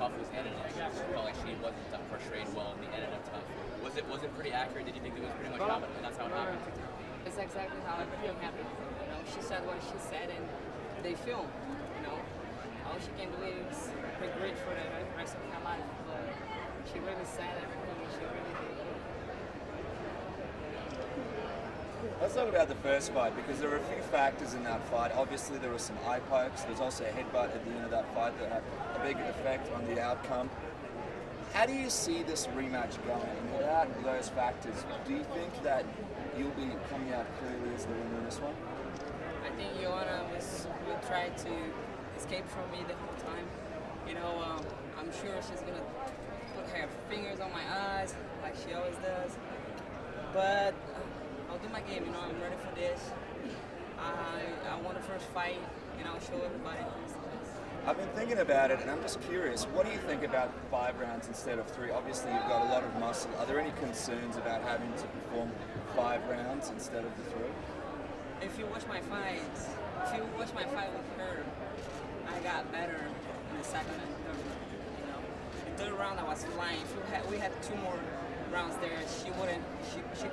TUF was ended. She felt like she wasn't portrayed well in the end of TUF. Was it pretty accurate? Did you think it was pretty much happened? And that's how it happened. It's exactly how everything happened. You know, she said what she said, and they filmed. You know, all she can do is regret for the rest of her life. But she really said everything. She really did. Let's talk about the first fight, because there were a few factors in that fight. Obviously, there were some eye pokes. There's also a headbutt at the end of that fight that had a big effect on the outcome. How do you see this rematch going? And without those factors, do you think that you'll be coming out clearly as the winner in this one? I think Joanna will try to escape from me the whole time. You know, I'm sure she's gonna put her fingers on my eyes like she always does. But I'll do my game. You know, I'm ready for this. I won the first fight, and I'll show everybody. I've been thinking about it, and I'm just curious. What do you think about 5 rounds instead of 3? Obviously, you've got a lot of muscle. Are there any concerns about having to perform 5 rounds instead of the 3? If you watch my fights, with her, I got better in the second and third. You know, the third round I was flying. If we had 2 more rounds there, she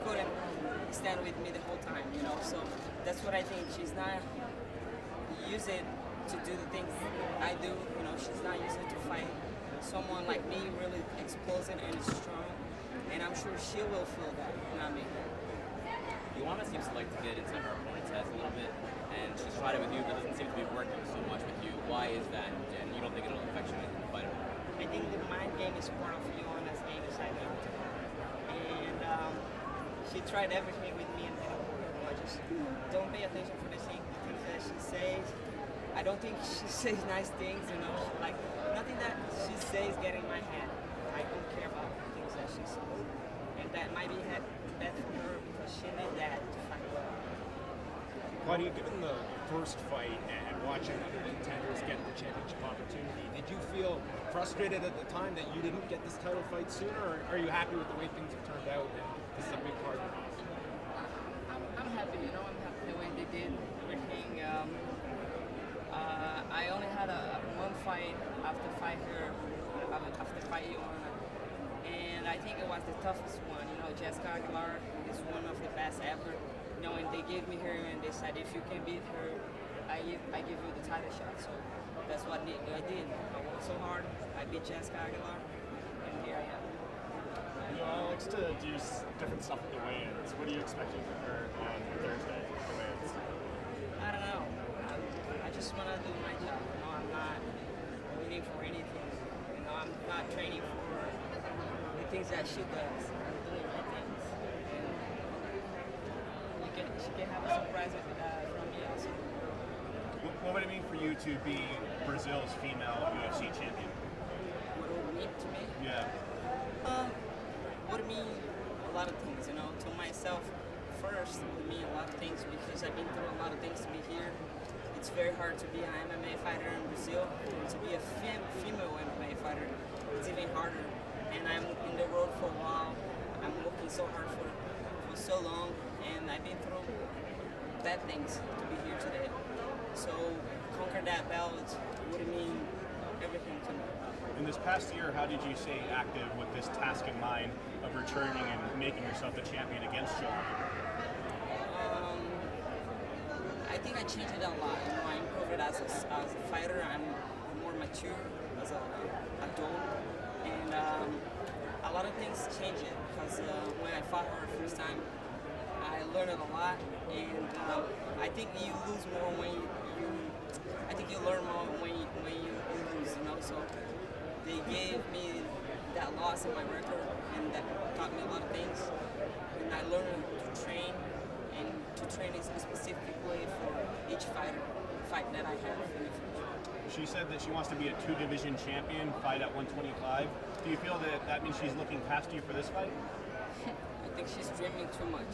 couldn't stand with me the whole time. You know, so that's what I think. She's not used it to do the things I do. You know, she's not used to fight someone like me, really explosive and strong. And I'm sure she will feel that, not me. Joanna seems to like to get into her opponent's heads a little bit, and she's tried it with you, but doesn't seem to be working so much with you. Why is that? And you don't think it'll affect you in the fight? I think the mind game is part of Joanna's game, as I know. And she tried everything with me, and I just don't pay attention for the things that she says. I don't think she says nice things, you know. Like, nothing that she says get in my head. I don't care about the things that she says. And that might be bad for her because she did that to fight. Claudia, given the first fight and watching other contenders get the championship opportunity, did you feel frustrated at the time that you didn't get this title fight sooner, or are you happy with the way things have turned out and this is a big part of it? I'm happy, you know. I'm happy the way they did everything. I only had one fight after fight Joanna, and I think it was the toughest one. You know, Jessica Aguilar is one of the best ever. You know, and they gave me her, and they said if you can beat her, I give you the title shot. So that's what I did. I worked so hard. I beat Jessica Aguilar, and here I am. Joanna likes to do different stuff with the weigh-ins. What are you expecting from her on Thursday with the weigh-ins? I don't know. I just want to do my job. You know, I'm not waiting for anything. You know, I'm not training for the things that she does. I'm doing my things. And she can have a surprise with from me also. What would it mean for you to be Brazil's female UFC champion? What it would mean to me? Yeah. Would mean a lot of things, you know. To myself, first, it would mean a lot of things because I've been through a lot of things to be here. It's very hard to be an MMA fighter in Brazil. To be a female MMA fighter, it's even harder. And I'm in the road for a while. I'm working so hard for so long, and I've been through bad things to be here today. So conquer that belt would mean everything to me. In this past year, how did you stay active with this task in mind of returning and making yourself the champion against Joanna? I think I changed it a lot. You know, I improved it as a fighter. I'm more mature as an adult, and a lot of things changed it because when I fought her the first time, I learned a lot, and I think you lose more when I think you learn more when you lose. You know, so they gave me that loss in my record, and that taught me a lot of things, and I learned to train. And to train specifically for each fight that I have in the future. She said that she wants to be a 2-division champion, fight at 125. Do you feel that means she's looking past you for this fight? I think she's dreaming too much.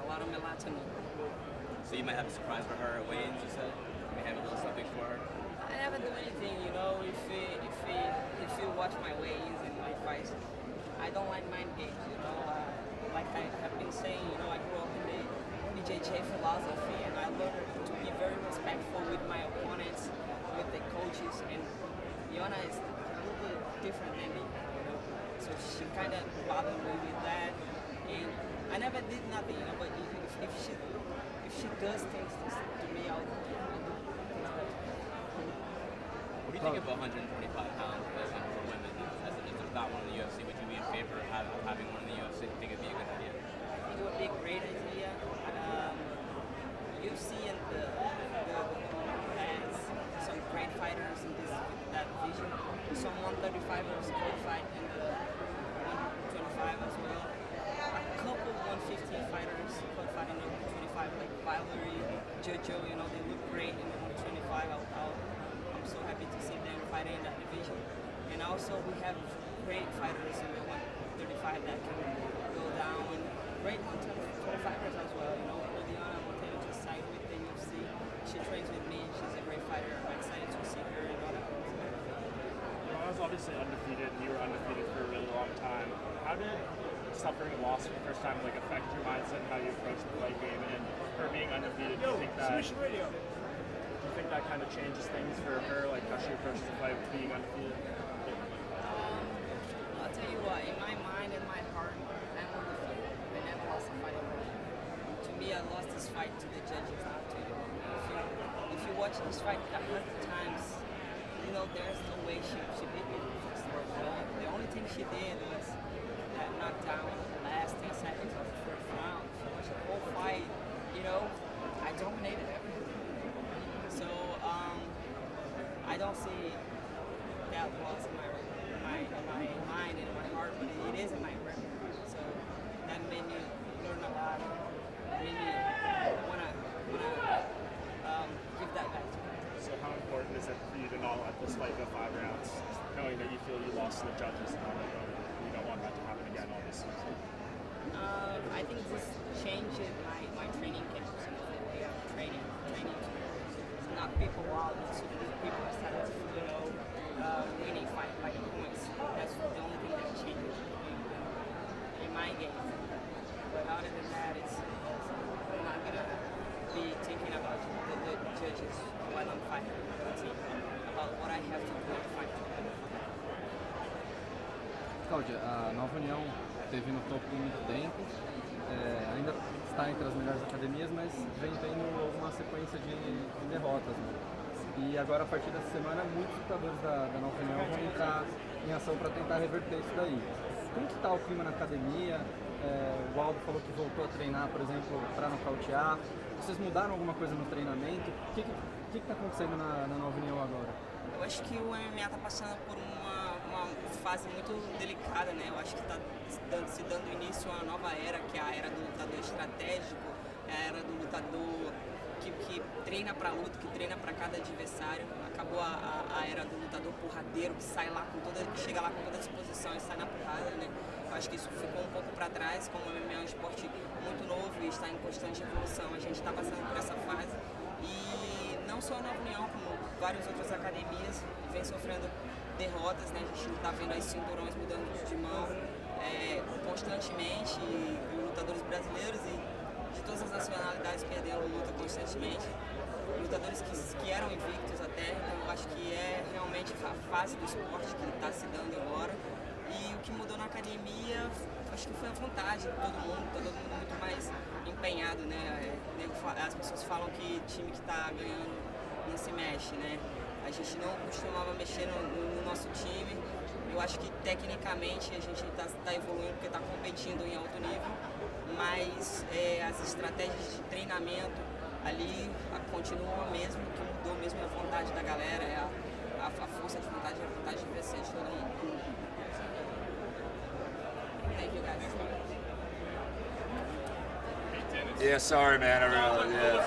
A lot of melatonin. So you might have a surprise for her at weigh-ins, you said? You may have a little something for her? I haven't done anything, you know. If you watch my weigh-ins and my fights, I don't like mind games, you know. Like I have been saying, you know, I grew up in the BJJ philosophy, and I learned to be very respectful with my opponents, with the coaches, and Joanna is different than me, you know. So she kind of bothered me with that, and I never did nothing, you know. But if she does things to me, I'll do things back. What do you think of 125 pound division for women as it's not one in the UFC? Would you be in favor of having one in the UFC? Do you think it'd be a good idea? I think it would be a great idea. UFC and the has some great fighters in that division. Some 135ers qualified in the 125 as well. A couple 115 fighters qualified in the 125, like Valerie, Jojo, you know, they look great in the 125. I'm so happy to see them fighting in that division. And also we have great fighters in the 135 that can go down. Great 125ers as well, you know. Claudia just signed with the UFC. She trains with me. She's a great fighter. I'm excited to see her and all that. I was obviously undefeated, and you were undefeated for a really long time. How did suffering a loss for the first time affect your mindset and how you approach the fight game? And for being undefeated, do you think that kind of changes things for her, like how she approaches the fight with being undefeated? I'll tell you what, in my mind and my heart, I'm undefeated. I never lost a fight already. To me, I lost this fight to the judges, not to you. If you watch this fight 100 times, you know, there's no way she beat me. The only thing she did was that knockdown in the last 10 seconds of the first round. If you watch the whole fight, you know, I dominated everything. So I don't see that loss in my mind and in my heart, but it is in my record. So that made me learn a lot. Made me wanna give that back to her. So how important is it for you to not let this fight go 5 rounds, knowing that you feel you lost to the judges and you don't want that to happen again, obviously? I think this changed my training camps, the way of training to knock people out, so people started to, you know, winning fight by points. That's the only thing that changes in my game. But other than that, I'm not gonna be thinking about the judges while I'm fighting. I'm thinking about what I have to do to fight. Cláudia, a Nova União esteve no topo por muito tempo, ainda está entre as melhores academias, mas vem tendo uma sequência de derrotas. Né? E agora, a partir dessa semana, muitos lutadores da Nova União vão entrar em ação para tentar reverter isso daí. Como que está o clima na academia? O Aldo falou que voltou a treinar, por exemplo, para nocautear. Vocês mudaram alguma coisa no treinamento? O que está acontecendo na Nova União agora? Eu acho que o MMA está passando por uma fase muito delicada, né? Eu acho que está se dando início a uma nova era, que é a era do lutador estratégico, é a era do lutador que treina para luta, que treina para cada adversário. Acabou a era do lutador porradeiro, que sai lá que chega lá com toda a disposição e sai na porrada, né? Eu acho que isso ficou um pouco para trás, como o MMA é um esporte muito novo e está em constante evolução. A gente está passando por essa fase e não só a Nova União, como várias outras academias vem sofrendo derrotas, né? A gente está vendo aí cinturões mudando de mão constantemente, e lutadores brasileiros e de todas as nacionalidades perdendo luta constantemente, lutadores que eram invictos até. Então eu acho que é realmente a fase do esporte que está se dando agora, e o que mudou na academia acho que foi a vontade de todo mundo muito mais empenhado, né? As pessoas falam que time que está ganhando não se mexe, né? A gente não costumava mexer no nosso time. Eu acho que tecnicamente a gente está evoluindo porque está competindo em alto nível, mas as estratégias de treinamento ali continuam a mesma. O que mudou mesmo é a vontade da galera, a força de vontade e a vontade de vencer de todo mundo. Thank you guys. Yeah, sorry, man. I really, yeah.